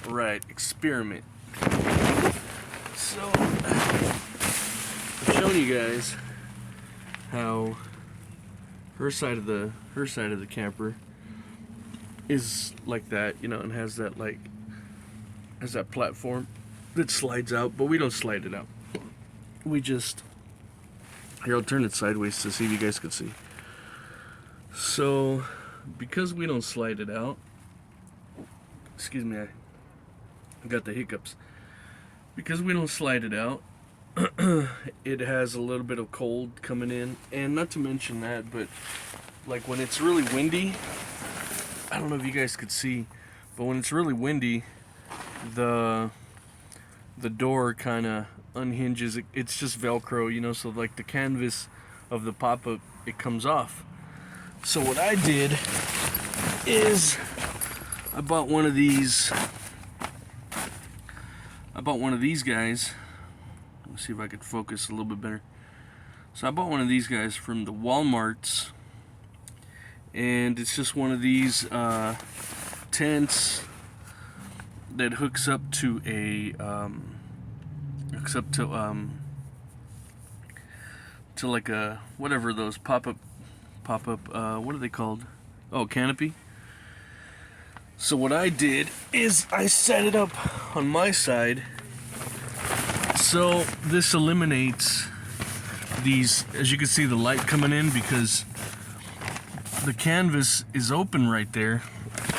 Right, experiment. So, I'm showing you guys how her side of the camper is like that, and has that platform that slides out, but we don't slide it out. We just here, I'll turn it sideways to see if you guys can see. So, because we don't slide it out, excuse me, I got the hiccups. Because we don't slide it out, it has a little bit of cold coming in, and not to mention that, but like when it's really windy, I don't know if you guys could see, but when it's really windy, the door kind of unhinges. It's just Velcro, so like the canvas of the pop-up, it comes off. So what I did is I bought one of these guys. Let's see if I could focus a little bit better. So I bought one of these guys from the Walmarts, and it's just one of these tents that hooks up to to like a whatever those pop-up what are they called? Oh, canopy. So what I did is I set it up on my side, so this eliminates these, as you can see, the light coming in, because the canvas is open right there,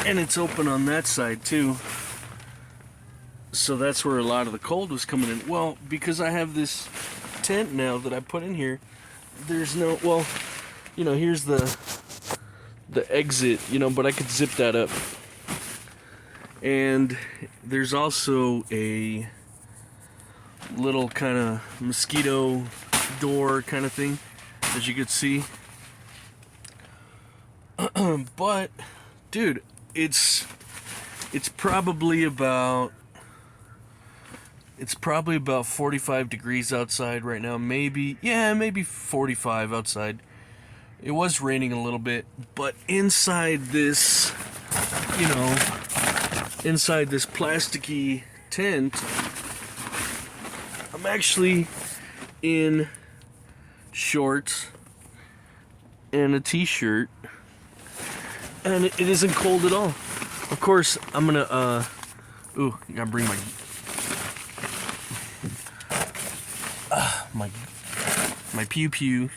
and it's open on that side too. So that's where a lot of the cold was coming in. Well, because I have this tent now that I put in here, there's no, well, here's the exit, but I could zip that up. And there's also a little kind of mosquito door kind of thing, as you could see. But, dude, it's probably about 45 degrees outside right now. Maybe 45 outside. It was raining a little bit, but inside this, inside this plasticky tent, I'm actually in shorts and a t-shirt, and it isn't cold at all. Of course, I'm gonna gotta bring my pew pew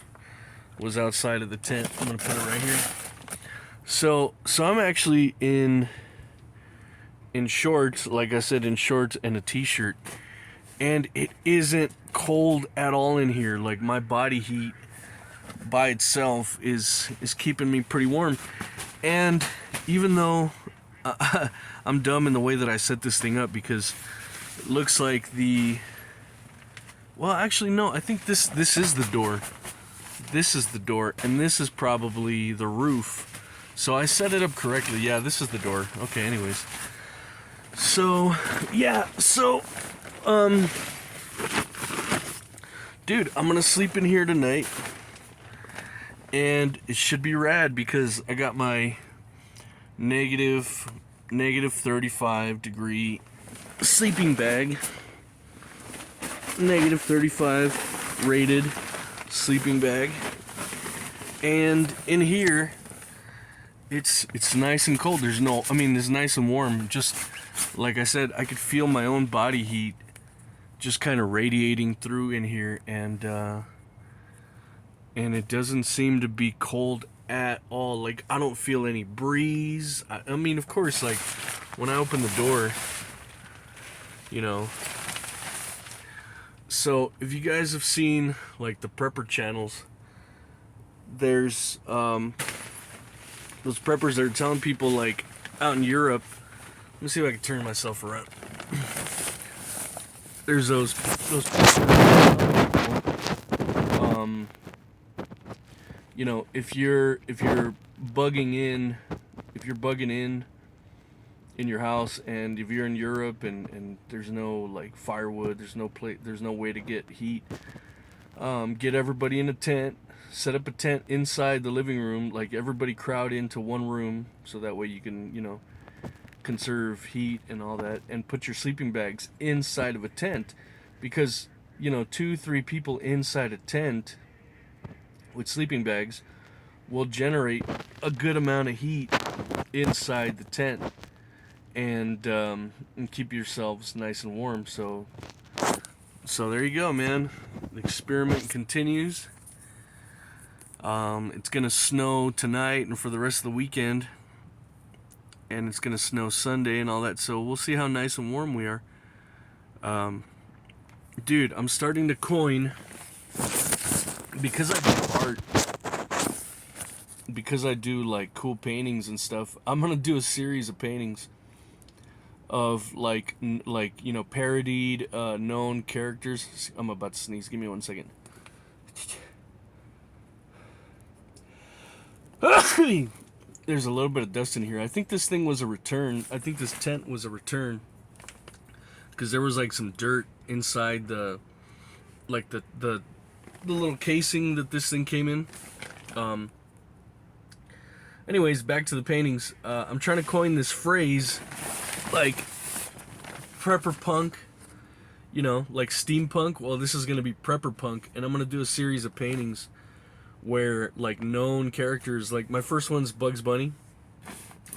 was outside of the tent. I'm gonna put it right here. So I'm actually in shorts, like I said, in shorts and a t-shirt, and it isn't cold at all in here. Like, my body heat by itself is keeping me pretty warm. And even though I'm dumb in the way that I set this thing up, because it looks like well, actually no, I think this is the door. This is the door, and this is probably the roof. So I set it up correctly. Yeah, this is the door. Okay, anyways. So, yeah, dude, I'm gonna sleep in here tonight, and it should be rad, because I got my negative 35 degree sleeping bag, negative 35 rated sleeping bag, and in here it's nice and cold. It's nice and warm. Just like I said, I could feel my own body heat just kind of radiating through in here, and it doesn't seem to be cold at all. Like, I don't feel any breeze. I mean, of course, like, when I open the door, So, if you guys have seen, like, the prepper channels, there's those preppers that are telling people, like, out in Europe. Let me see if I can turn myself around. There's those if you're bugging in your house, and if you're in Europe and there's no, like, firewood, there's no way to get heat, get everybody in a tent, set up a tent inside the living room, like, everybody crowd into one room, so that way you can, conserve heat and all that, and put your sleeping bags inside of a tent, because 2-3 people inside a tent with sleeping bags will generate a good amount of heat inside the tent, and keep yourselves nice and warm. So there you go, man. The experiment continues. It's gonna snow tonight and for the rest of the weekend, and it's gonna snow Sunday and all that. So we'll see how nice and warm we are. Dude, I'm starting to coin, because I do art, because I do like cool paintings and stuff. I'm gonna do a series of paintings of like parodied known characters. I'm about to sneeze. Give me 1 second. There's a little bit of dust in here. I think this thing was a return. I think this tent was a return, because there was like some dirt inside the little casing that this thing came in. Anyways, back to the paintings. I'm trying to coin this phrase, like prepper punk, like steampunk. Well, this is going to be prepper punk, and I'm going to do a series of paintings where like known characters, like my first one's Bugs Bunny,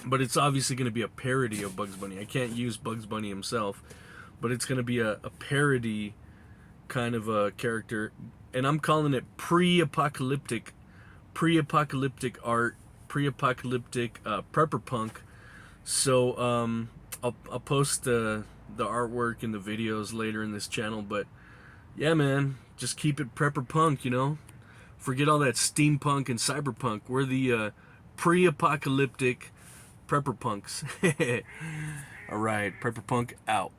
but it's obviously going to be a parody of Bugs Bunny. I can't use Bugs Bunny himself, but it's going to be a parody kind of a character, and I'm calling it pre-apocalyptic art, pre-apocalyptic prepper punk. So I'll post the artwork and the videos later in this channel, but yeah, man, just keep it prepper punk, Forget all that steampunk and cyberpunk. We're the pre-apocalyptic prepper punks. All right, prepper punk out.